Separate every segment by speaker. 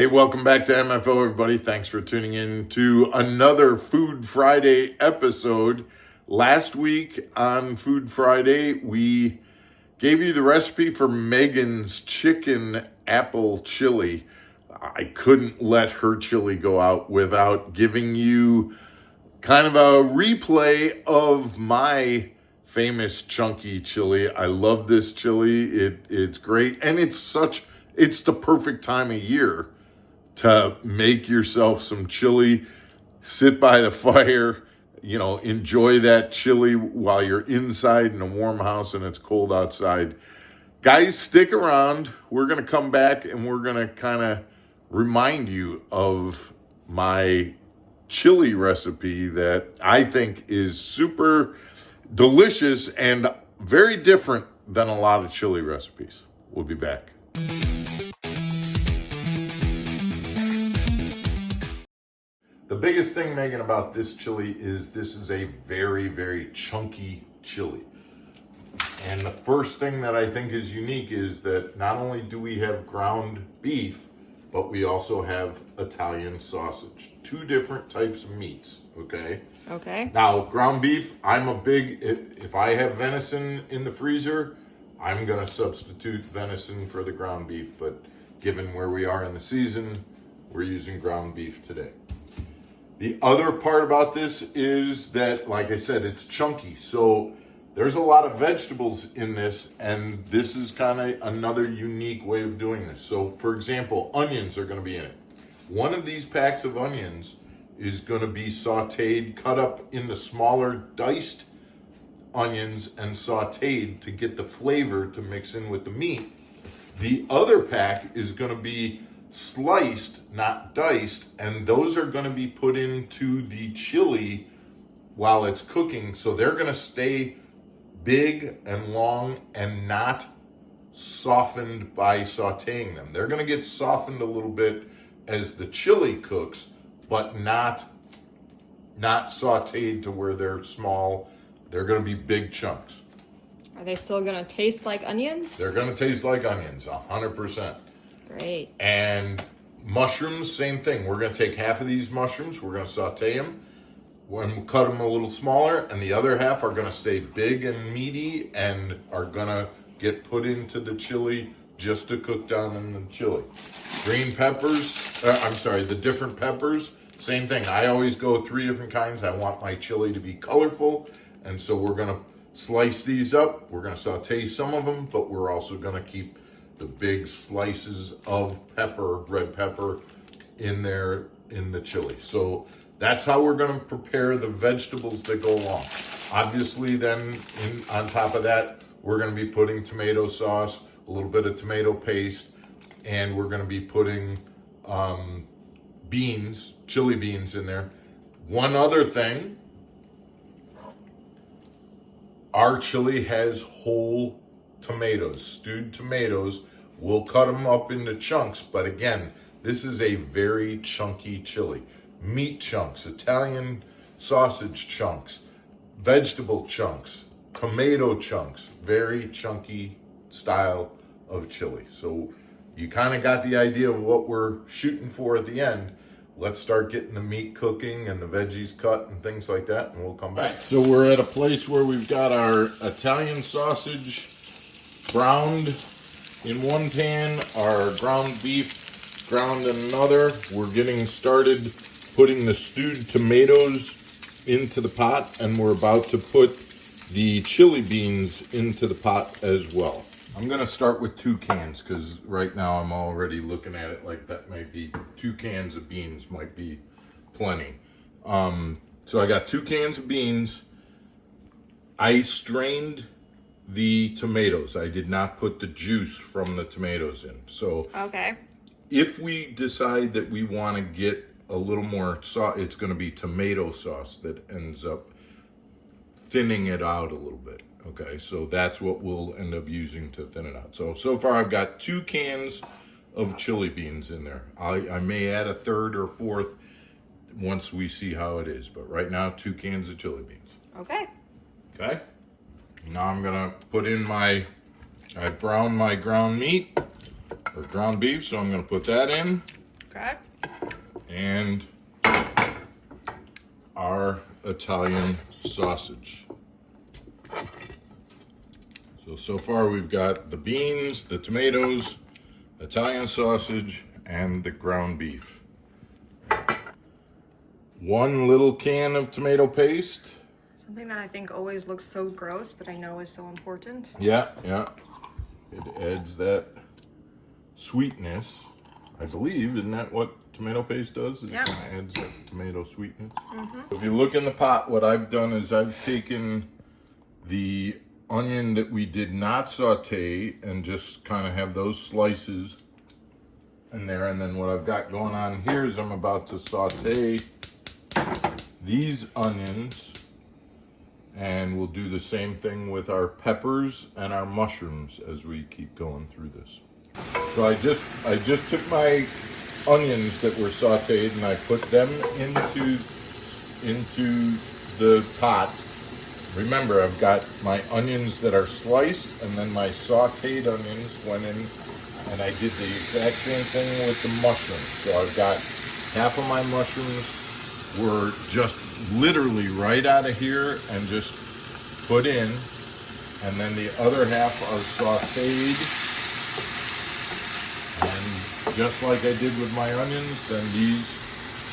Speaker 1: Hey, welcome back to MFO, everybody. Thanks for tuning in to another Food Friday episode. Last week on Food Friday, we gave you the recipe for Megan's chicken apple chili. I couldn't let her chili go out without giving you kind of a replay of my famous chunky chili. I love this chili. It's great, and it's the perfect time of year to make yourself some chili, sit by the fire, enjoy that chili while you're inside in a warm house and it's cold outside. Guys, stick around. We're going to come back and we're going to kind of remind you of my chili recipe that I think is super delicious and very different than a lot of chili recipes. We'll be back. The biggest thing, Megan, about this chili is this is a very, very chunky chili. And the first thing that I think is unique is that not only do we have ground beef, but we also have Italian sausage. Two different types of meats, okay?
Speaker 2: Okay.
Speaker 1: Now, ground beef, if I have venison in the freezer, I'm going to substitute venison for the ground beef. But given where we are in the season, we're using ground beef today. The other part about this is that, like I said, it's chunky. So there's a lot of vegetables in this, and this is kind of another unique way of doing this. So, for example, onions are going to be in it. One of these packs of onions is going to be sauteed, cut up into smaller diced onions and sauteed to get the flavor to mix in with the meat. The other pack is going to be sliced, not diced, and those are going to be put into the chili while it's cooking. So they're going to stay big and long and not softened by sauteing them. They're going to get softened a little bit as the chili cooks, but not sauteed to where they're small. They're going to be big chunks.
Speaker 2: Are they still going to taste like onions?
Speaker 1: They're going to taste like onions, 100%.
Speaker 2: Great.
Speaker 1: And mushrooms, same thing. We're going to take half of these mushrooms, we're going to saute them, we'll cut them a little smaller, and the other half are going to stay big and meaty and are going to get put into the chili just to cook down in the chili. Green peppers, the different peppers, same thing. I always go 3 different kinds. I want my chili to be colorful, and so we're going to slice these up. We're going to saute some of them, but we're also going to keep the big slices of pepper, red pepper, in there in the chili. So that's how we're going to prepare the vegetables that go along. Obviously, then on top of that, we're going to be putting tomato sauce, a little bit of tomato paste, and we're going to be putting beans, chili beans in there. One other thing, our chili has whole tomatoes, stewed tomatoes. We'll cut them up into chunks, but again, this is a very chunky chili. Meat chunks, Italian sausage chunks, vegetable chunks, tomato chunks, very chunky style of chili. So you kind of got the idea of what we're shooting for at the end. Let's start getting the meat cooking and the veggies cut and things like that, and we'll come back. So we're at a place where we've got our Italian sausage browned in one pan, our ground beef ground in another. We're getting started putting the stewed tomatoes into the pot, and we're about to put the chili beans into the pot as well. I'm going to start with 2 cans because right now I'm already looking at it like that might be 2 cans of beans might be plenty. So I got 2 cans of beans. I strained the tomatoes. I did not put the juice from the tomatoes in. So
Speaker 2: okay.
Speaker 1: If we decide that we want to get a little more sauce, it's going to be tomato sauce that ends up thinning it out a little bit. Okay, so that's what we'll end up using to thin it out. So far I've got 2 cans of chili beans in there. I may add a 3rd or 4th once we see how it is. But right now, 2 cans of chili beans.
Speaker 2: Okay.
Speaker 1: Okay. Now I'm gonna put in I browned my ground meat or ground beef, so I'm gonna put that in.
Speaker 2: Okay. Okay.
Speaker 1: And our Italian sausage. So far we've got the beans, the tomatoes, Italian sausage, and the ground beef. 1 little can of tomato paste.
Speaker 2: Something that I think always looks so gross, but I know is so important.
Speaker 1: Yeah. It adds that sweetness. I believe, isn't that what tomato paste does? It
Speaker 2: Yeah.
Speaker 1: kind of adds that tomato sweetness. If you look in the pot, what I've done is I've taken the onion that we did not saute and just kind of have those slices in there. And then what I've got going on here is I'm about to saute these onions, and we'll do the same thing with our peppers and our mushrooms as we keep going through this. So I just took my onions that were sauteed and I put them into the pot. Remember, I've got my onions that are sliced, and then my sauteed onions went in, and I did the exact same thing with the mushrooms. So I've got half of my mushrooms were just literally right out of here and just put in, and then the other half are sauteed, and just like I did with my onions, then these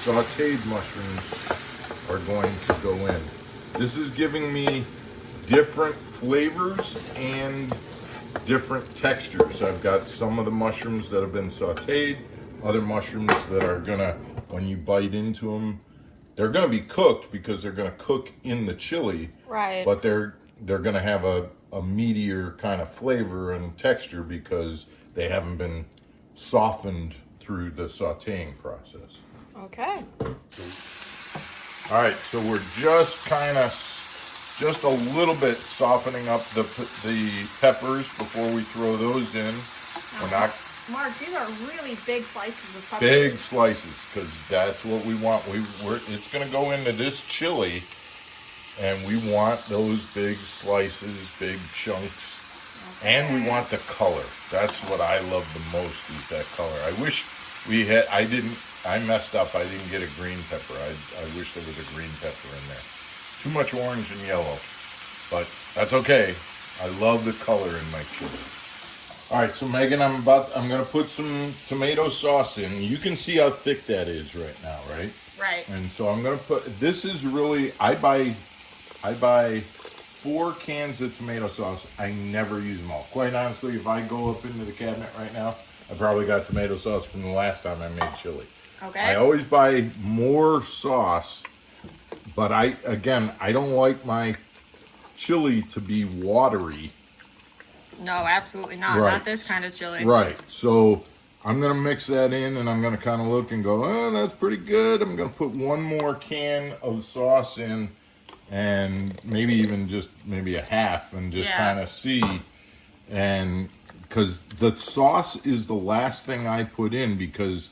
Speaker 1: sauteed mushrooms are going to go in. This is giving me different flavors and different textures. I've got some of the mushrooms that have been sauteed, other mushrooms that are gonna, when you bite into them, they're gonna be cooked because they're gonna cook in the chili.
Speaker 2: Right.
Speaker 1: But they're gonna have a meatier kind of flavor and texture because they haven't been softened through the sauteing process.
Speaker 2: Okay.
Speaker 1: All right, so we're just a little bit softening up the peppers before we throw those in. We're not
Speaker 2: Mark, these are really big slices of peppers.
Speaker 1: big slices because that's what we want. It's going to go into this chili, and we want those big slices, big chunks, and we want the color. That's what I love the most is that color. I wish we had. I messed up. I didn't get a green pepper. I wish there was a green pepper in there. Too much orange and yellow, but that's okay. I love the color in my chili. All right, so Megan, I'm gonna put some tomato sauce in. You can see how thick that is right now, right?
Speaker 2: Right.
Speaker 1: And so I'm gonna put. This is really. I buy 4 cans of tomato sauce. I never use them all. Quite honestly, if I go up into the cabinet right now, I probably got tomato sauce from the last time I made chili.
Speaker 2: Okay.
Speaker 1: I always buy more sauce, but I don't like my chili to be watery.
Speaker 2: No, absolutely not.
Speaker 1: Right.
Speaker 2: Not this kind of chili.
Speaker 1: Right. So I'm going to mix that in, and I'm going to kind of look and go, oh, that's pretty good. I'm going to put 1 more can of sauce in, and maybe even just maybe a half, and just kind of see. And because the sauce is the last thing I put in, because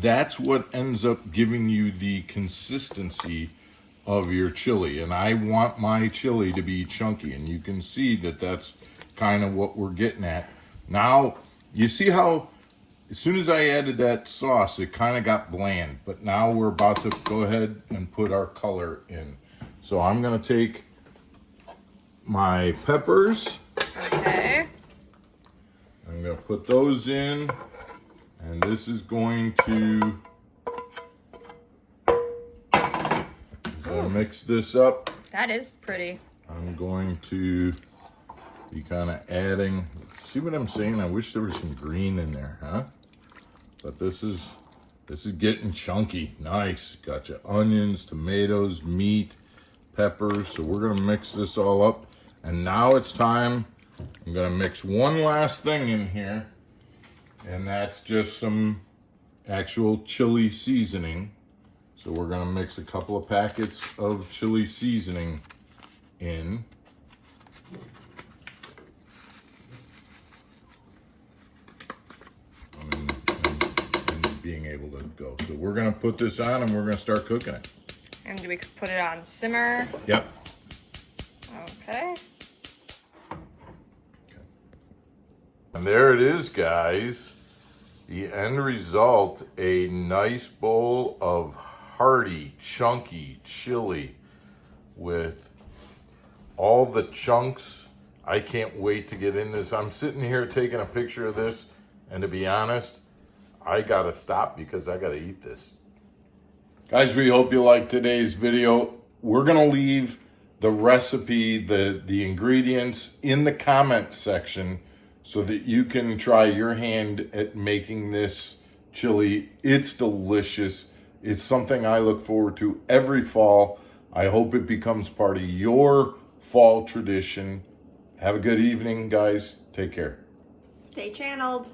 Speaker 1: that's what ends up giving you the consistency of your chili. And I want my chili to be chunky, and you can see that that's kind of what we're getting at. Now, you see how as soon as I added that sauce, it kind of got bland, but now we're about to go ahead and put our color in. So I'm going to take my peppers.
Speaker 2: Okay.
Speaker 1: I'm going to put those in, and this is going to, as I mix this up,
Speaker 2: That is pretty.
Speaker 1: I'm going to be kind of adding, see what I'm saying? I wish there was some green in there, huh? But this is getting chunky. Nice. Got your onions, tomatoes, meat, peppers. So we're going to mix this all up. And now it's time. I'm going to mix one last thing in here. And that's just some actual chili seasoning. So we're going to mix a couple of packets of chili seasoning in. And being able to go. So we're going to put this on and we're going to start cooking it.
Speaker 2: And do we put it on simmer?
Speaker 1: Yep.
Speaker 2: Okay.
Speaker 1: And there it is, guys. The end result, a nice bowl of hearty, chunky chili with all the chunks. I can't wait to get in this. I'm sitting here taking a picture of this, and to be honest, I gotta stop because I gotta eat this. Guys, we hope you liked today's video. We're gonna leave the recipe, the ingredients in the comment section so that you can try your hand at making this chili. It's delicious. It's something I look forward to every fall. I hope it becomes part of your fall tradition. Have a good evening, guys. Take care.
Speaker 2: Stay channeled.